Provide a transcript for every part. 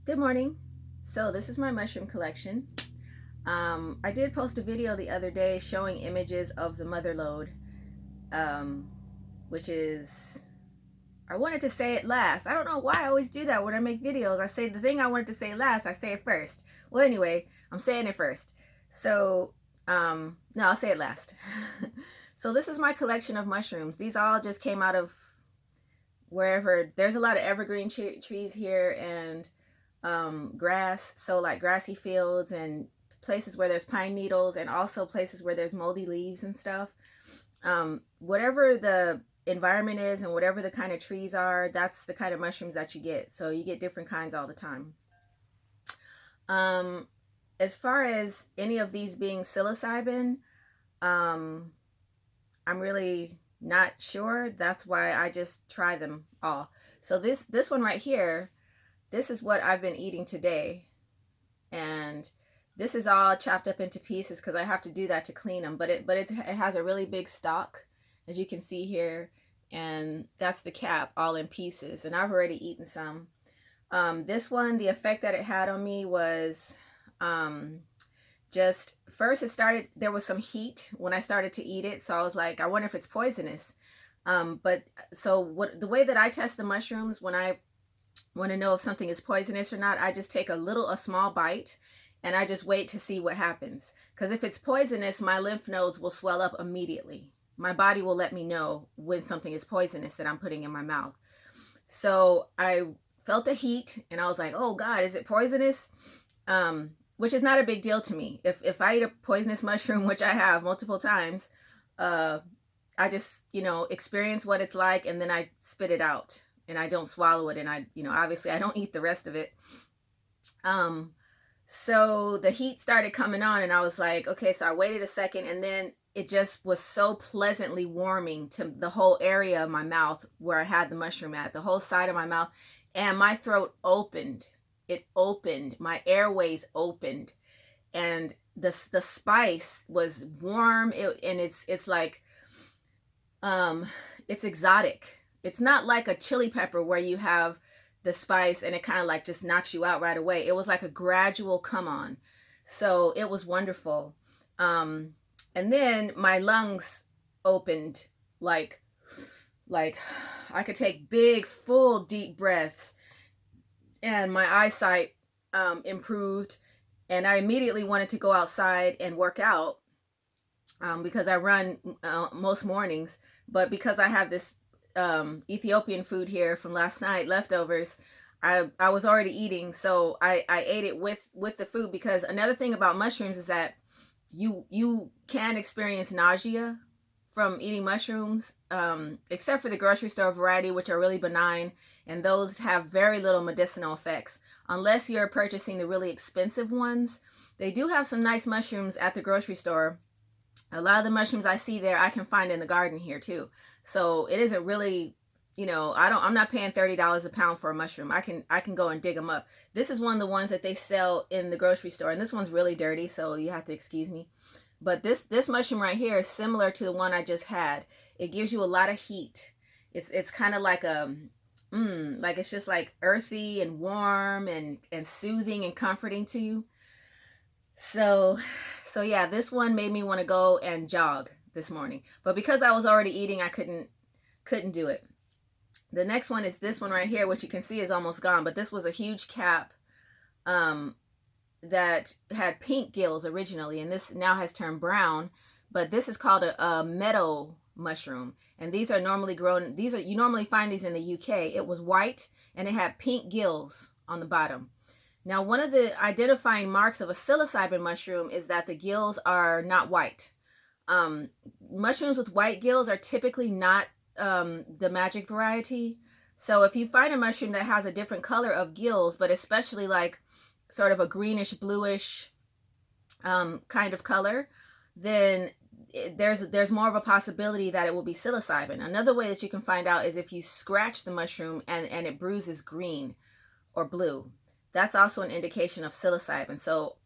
Good morning. So this is my mushroom collection. I did post a video the other day showing images of the mother lode, um, which is, I wanted to say it last. I don't know why I always do that when I make videos. I say the thing I wanted to say last, I say it first. Well, anyway, I'm saying it first. So, no, I'll say it last. So this is my collection of mushrooms. These all just came out of wherever. There's a lot of evergreen trees here and grass, so like grassy fields and places where there's pine needles, and also places where there's moldy leaves and stuff. Whatever the environment is and whatever the kind of trees are, that's the kind of mushrooms that you get. So you get different kinds all the time. As far as any of these being psilocybin, I'm really not sure. That's why I just try them all. So this one right here, this is what I've been eating today, and this is all chopped up into pieces because I have to do that to clean them, but it has a really big stalk, as you can see here, and that's the cap all in pieces, and I've already eaten some. This one, the effect that it had on me was just first there was some heat when I started to eat it, so I was like, I wonder if it's poisonous. But so the way that I test the mushrooms when I want to know if something is poisonous or not, I just take a small bite, and I just wait to see what happens. Because if it's poisonous, my lymph nodes will swell up immediately. My body will let me know when something is poisonous that I'm putting in my mouth. So I felt the heat, and I was like, oh God, is it poisonous? Which is not a big deal to me. If I eat a poisonous mushroom, which I have multiple times, I just, experience what it's like, and then I spit it out. And I don't swallow it, and obviously I don't eat the rest of it. So the heat started coming on, and I was like, okay, so I waited a second, and then it just was so pleasantly warming to the whole area of my mouth where I had the mushroom at, the whole side of my mouth, and my throat opened. It opened, my airways opened, and the spice was warm, and it's like, it's exotic. It's not like a chili pepper where you have the spice and it kind of like just knocks you out right away. It was like a gradual come on. So it was wonderful. And then my lungs opened like I could take big, full, deep breaths, and my eyesight improved. And I immediately wanted to go outside and work out because I run most mornings. But because I have this Ethiopian food here from last night, leftovers, I was already eating, so I ate it with the food. Because another thing about mushrooms is that you can experience nausea from eating mushrooms, except for the grocery store variety, which are really benign, and those have very little medicinal effects unless you're purchasing the really expensive ones. They do have some nice mushrooms at the grocery store. A lot of the mushrooms I see there I can find in the garden here too. So it isn't really, I'm not paying $30 a pound for a mushroom. I can go and dig them up. This is one of the ones that they sell in the grocery store, and this one's really dirty, so you have to excuse me. But this mushroom right here is similar to the one I just had. It gives you a lot of heat. It's kind of like like it's just like earthy and warm and soothing and comforting to you. So yeah, this one made me want to go and jog this morning. But because I was already eating, I couldn't do it. The next one is this one right here, which you can see is almost gone. But this was a huge cap that had pink gills originally, and this now has turned brown. But this is called a meadow mushroom, and these are normally grown. You normally find these in the UK. It was white, and it had pink gills on the bottom. Now, one of the identifying marks of a psilocybin mushroom is that the gills are not white. Mushrooms with white gills are typically not the magic variety. So if you find a mushroom that has a different color of gills, but especially like sort of a greenish, bluish kind of color, then there's more of a possibility that it will be psilocybin. Another way that you can find out is if you scratch the mushroom and it bruises green or blue. That's also an indication of psilocybin. So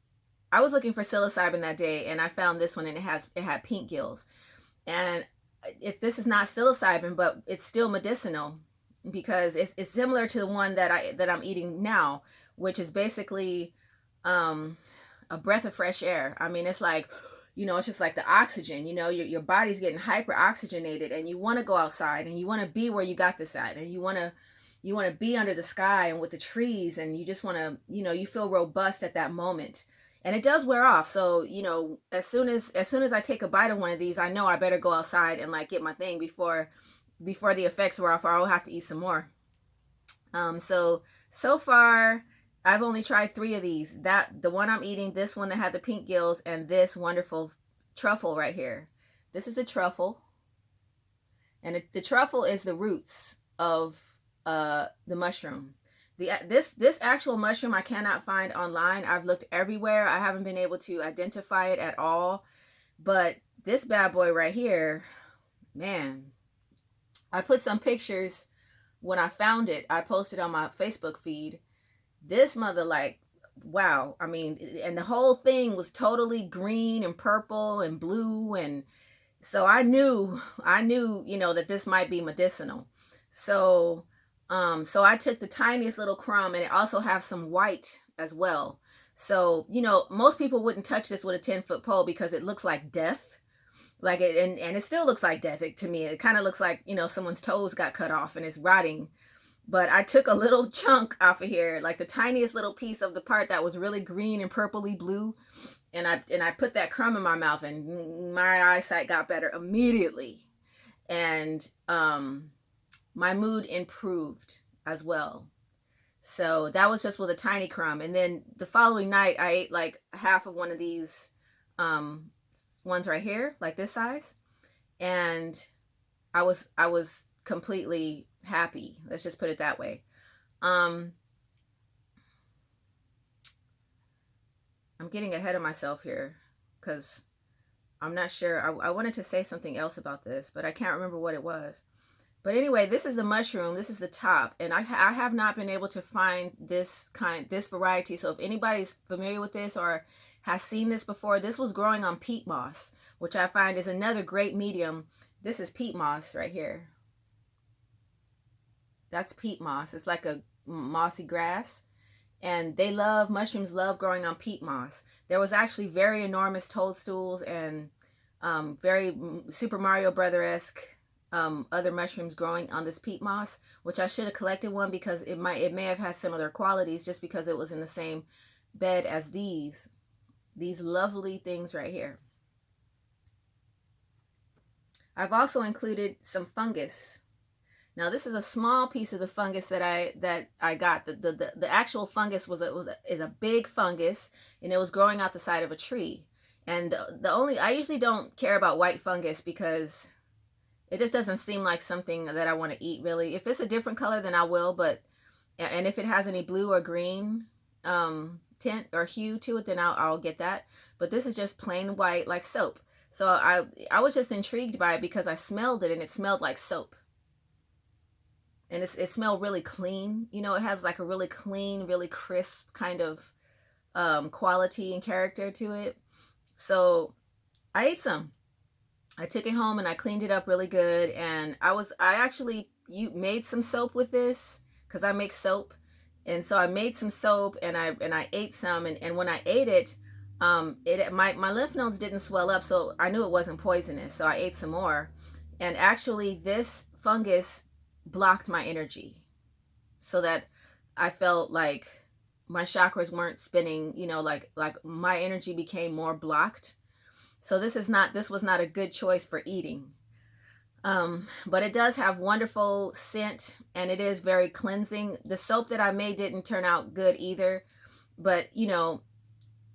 I was looking for psilocybin that day, and I found this one, and it had pink gills. And if this is not psilocybin, but it's still medicinal, because it's similar to the one that I'm eating now, which is basically a breath of fresh air. I mean, it's like, it's just like the oxygen, your body's getting hyper oxygenated, and you want to go outside, and you want to be where you got this at, and you want to be under the sky and with the trees, and you just want to, you feel robust at that moment. And it does wear off. So, as soon as I take a bite of one of these, I know I better go outside and like get my thing before the effects wear off, or I'll have to eat some more. So far I've only tried 3 of these. The one I'm eating, this one that had the pink gills, and this wonderful truffle right here. This is a truffle, and the truffle is the roots of the mushroom. This actual mushroom I cannot find online. I've looked everywhere. I haven't been able to identify it at all. But this bad boy right here, man, I put some pictures when I found it. I posted on my Facebook feed. This mother, like, wow. I mean, and the whole thing was totally green and purple and blue, and so I knew, that this might be medicinal. So I took the tiniest little crumb, and it also has some white as well. So, most people wouldn't touch this with a 10-foot pole because it looks like death. Like it, and it still looks like death to me. It kind of looks like, someone's toes got cut off and it's rotting. But I took a little chunk off of here, like the tiniest little piece of the part that was really green and purpley blue. And I put that crumb in my mouth, and my eyesight got better immediately. And, my mood improved as well. So that was just with a tiny crumb. And then the following night, I ate like half of one of these ones right here, like this size. And I was completely happy. Let's just put it that way. I'm getting ahead of myself here because I'm not sure. I wanted to say something else about this, but I can't remember what it was. But anyway, this is the mushroom. This is the top. And I have not been able to find this variety. So if anybody's familiar with this or has seen this before, this was growing on peat moss, which I find is another great medium. This is peat moss right here. That's peat moss. It's like a mossy grass. And mushrooms love growing on peat moss. There was actually very enormous toadstools and very Super Mario Brother-esque other mushrooms growing on this peat moss, which I should have collected one because it may have had similar qualities just because it was in the same bed as these lovely things right here. I've also included some fungus. Now this is a small piece of the fungus that I got. The actual fungus is a big fungus, and it was growing out the side of a tree. And I usually don't care about white fungus because it just doesn't seem like something that I want to eat, really. If it's a different color, then I will. And if it has any blue or green tint or hue to it, then I'll get that. But this is just plain white, like soap. So I was just intrigued by it because I smelled it, and it smelled like soap. And it smelled really clean. It has like a really clean, really crisp kind of quality and character to it. So I ate some. I took it home and I cleaned it up really good. And I actually made some soap with this because I make soap. And so I made some soap and I ate some. And when I ate it, my lymph nodes didn't swell up. So I knew it wasn't poisonous. So I ate some more. And actually this fungus blocked my energy so that I felt like my chakras weren't spinning, like my energy became more blocked. So this was not a good choice for eating. But it does have wonderful scent, and it is very cleansing. The soap that I made didn't turn out good either, but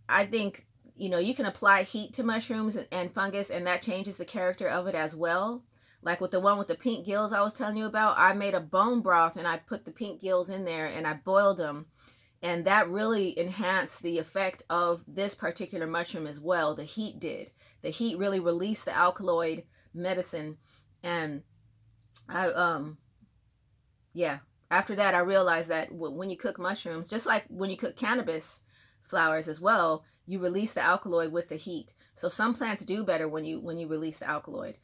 I think you can apply heat to mushrooms and fungus, and that changes the character of it as well. Like with the one with the pink gills I was telling you about, I made a bone broth and I put the pink gills in there and I boiled them. And that really enhanced the effect of this particular mushroom as well. The heat did. The heat really released the alkaloid medicine. And after that, I realized that when you cook mushrooms, just like when you cook cannabis flowers as well, you release the alkaloid with the heat. So some plants do better when you release the alkaloid.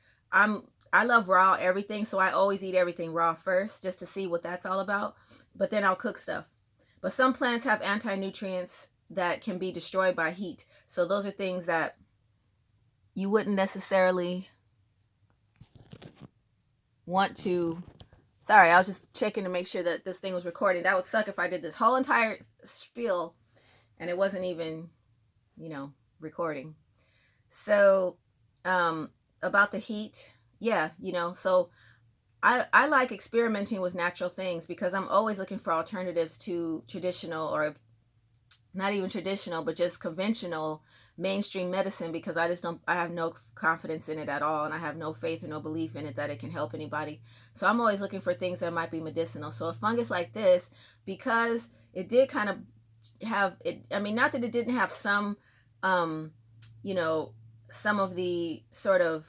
I love raw everything, so I always eat everything raw first just to see what that's all about. But then I'll cook stuff. But some plants have anti-nutrients that can be destroyed by heat. So those are things that you wouldn't necessarily want to. Sorry, I was just checking to make sure that this thing was recording. That would suck if I did this whole entire spiel and it wasn't even, recording. So, about the heat, yeah, so I like experimenting with natural things because I'm always looking for alternatives to traditional, or not even traditional, but just conventional mainstream medicine, because I have no confidence in it at all, and I have no faith or no belief in it that it can help anybody. So I'm always looking for things that might be medicinal. So a fungus like this, because it did kind of have it, I mean, not that it didn't have some some of the sort of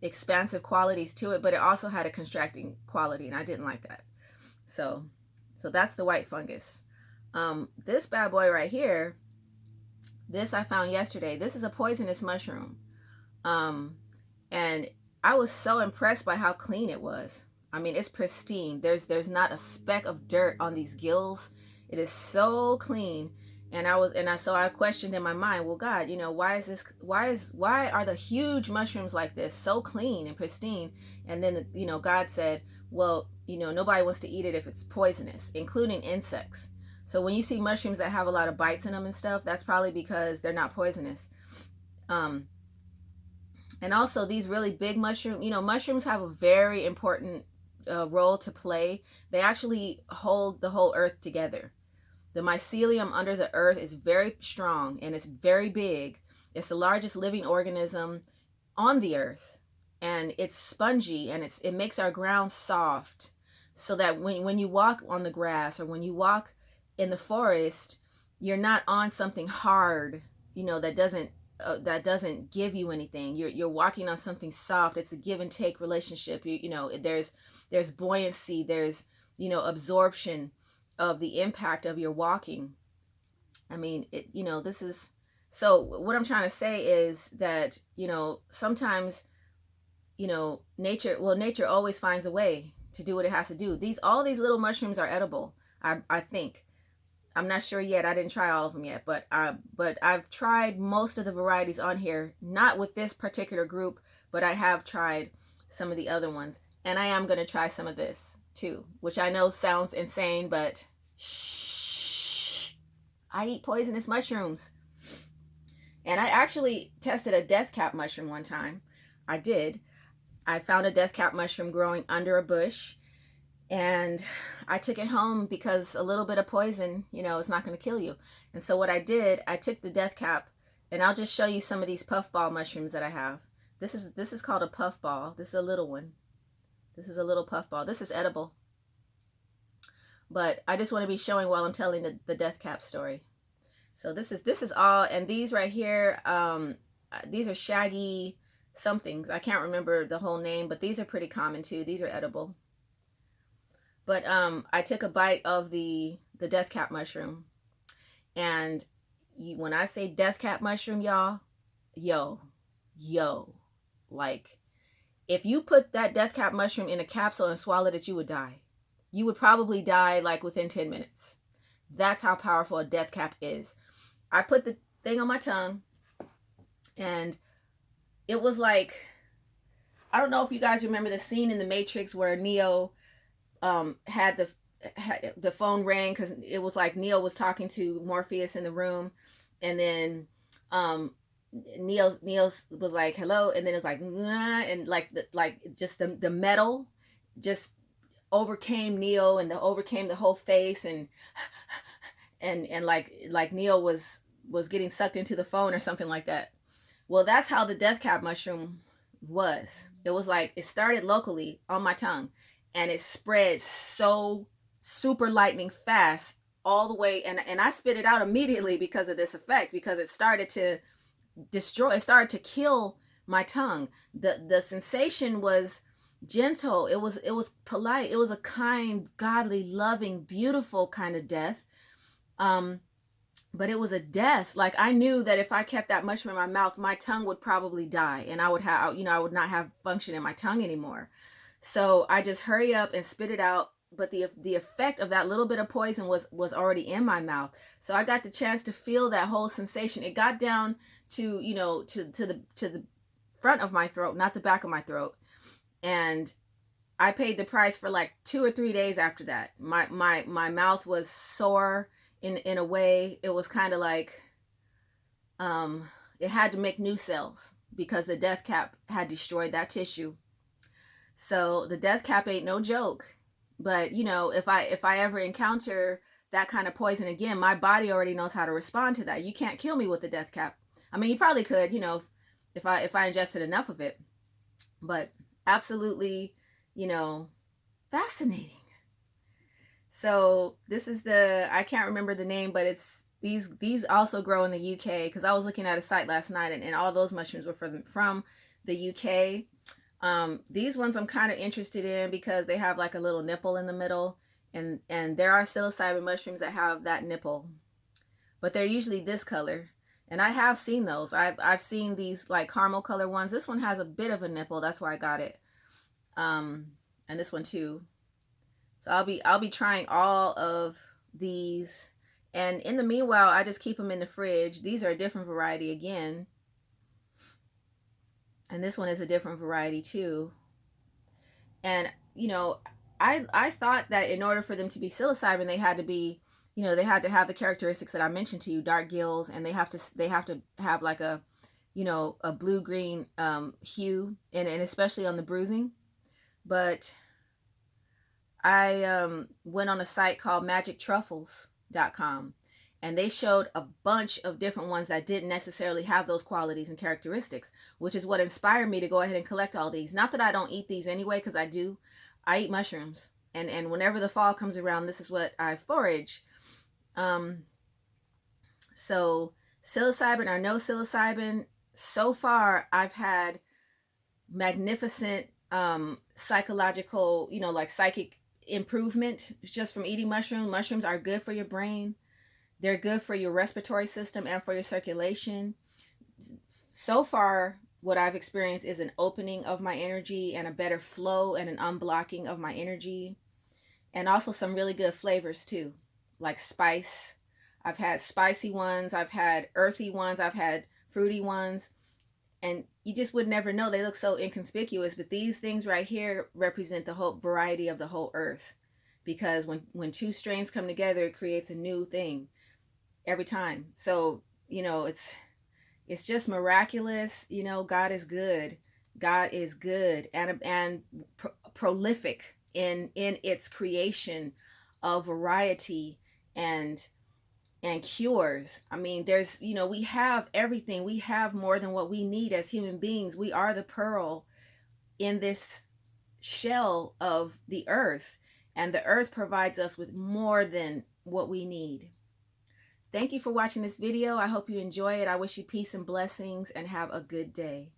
expansive qualities to it, but it also had a contracting quality, and I didn't like that. So that's the white fungus. This bad boy right here, this I found yesterday. This is a poisonous mushroom. And I was so impressed by how clean it was. I mean, it's pristine. There's not a speck of dirt on these gills. It is so clean. So I questioned in my mind, well, God, why are the huge mushrooms like this so clean and pristine? And then, God said, well, nobody wants to eat it if it's poisonous, including insects. So when you see mushrooms that have a lot of bites in them and stuff, that's probably because they're not poisonous. And also these really big mushrooms have a very important role to play. They actually hold the whole earth together. The mycelium under the earth is very strong and it's very big. It's the largest living organism on the earth, and it's spongy, and it makes our ground soft, so that when you walk on the grass or when you walk in the forest, you're not on something hard, that doesn't give you anything. You're walking on something soft. It's a give and take relationship. There's buoyancy, there's absorption of the impact of your walking. I mean, this is, so what I'm trying to say is that, sometimes, nature always finds a way to do what it has to do. All these little mushrooms are edible. I think. I'm not sure yet. I didn't try all of them yet, but I've tried most of the varieties on here, not with this particular group, but I have tried some of the other ones. And I am going to try some of this too, which I know sounds insane, but shh, I eat poisonous mushrooms. And I actually tested a deathcap mushroom one time. I did. I found a deathcap mushroom growing under a bush, and I took it home because a little bit of poison, is not going to kill you. And so what I did, I took the deathcap, and I'll just show you some of these puffball mushrooms that I have. This is called a puffball. This is a little one. This is a little puffball. This is edible. But I just want to be showing while I'm telling the deathcap story. So this is all, and these right here, these are shaggy somethings. I can't remember the whole name, but these are pretty common too. These are edible. But I took a bite of the deathcap mushroom, and when I say deathcap mushroom, y'all, like, if you put that deathcap mushroom in a capsule and swallowed it, you would die. You would probably die like within 10 minutes. That's how powerful a deathcap is. I put the thing on my tongue, and it was like, I don't know if you guys remember the scene in The Matrix where Neo had the phone rang, because it was like Neo was talking to Morpheus in the room, and then Neo was like, hello, and then it was like, nah, and like just the metal just overcame Neo, and overcame the whole face, and like Neo was getting sucked into the phone or something like that. Well, that's how the deathcap mushroom was. It was like, it started locally on my tongue, and it spread so super lightning fast all the way, and I spit it out immediately because of this effect, because it started to destroy, it started to kill my tongue. The sensation was gentle, it was polite, it was a kind, godly, loving, beautiful kind of death. but it was a death. Like, I knew that if I kept that mushroom in my mouth, my tongue would probably die, and I would have, you know, I would not have function in my tongue anymore. So I just hurry up and spit it out. But the effect of that little bit of poison was already in my mouth. So I got the chance to feel that whole sensation. It got down to, you know, to the front of my throat, not the back of my throat. And I paid the price for like 2 or 3 days after that. My mouth was sore in a way. It was kind of like it had to make new cells because the Deathcap had destroyed that tissue. So the Deathcap ain't no joke. But, you know, if I ever encounter that kind of poison again, my body already knows how to respond to that. You can't kill me with the Deathcap. I mean, you probably could, you know, if I ingested enough of it. But absolutely, you know, fascinating. So this is I can't remember the name, but it's these also grow in the UK, because I was looking at a site last night, and all those mushrooms were from the UK. These ones I'm kind of interested in because they have like a little nipple in the middle, and there are psilocybin mushrooms that have that nipple, but they're usually this color. And I have seen those. I've seen these like caramel color ones. This one has a bit of a nipple. That's why I got it. And this one too. So I'll be trying all of these. And in the meanwhile, I just keep them in the fridge. These are a different variety again. And this one is a different variety too. And, you know, I thought that in order for them to be psilocybin, they had to be, you know, they had to have the characteristics that I mentioned to you, dark gills, and they have to have like a, you know, a blue-green hue, and especially on the bruising. But I went on a site called magictruffles.com, and they showed a bunch of different ones that didn't necessarily have those qualities and characteristics, which is what inspired me to go ahead and collect all these. Not that I don't eat these anyway, because I do. I eat mushrooms. And whenever the fall comes around, this is what I forage. So psilocybin or no psilocybin, so far I've had magnificent psychological, you know, like psychic improvement just from eating mushrooms. Mushrooms are good for your brain. They're good for your respiratory system and for your circulation. So far, what I've experienced is an opening of my energy and a better flow and an unblocking of my energy. And also some really good flavors too, like spice. I've had spicy ones, I've had earthy ones, I've had fruity ones. And you just would never know. They look so inconspicuous, but these things right here represent the whole variety of the whole earth. Because when two strains come together, it creates a new thing every time. So, you know, it's just miraculous. You know, God is good. God is good and prolific in its creation of variety and cures. I mean, there's, you know, we have everything. We have more than what we need as human beings. We are the pearl in this shell of the earth, and the earth provides us with more than what we need. Thank you for watching this video. I hope you enjoy it. I wish you peace and blessings, and have a good day.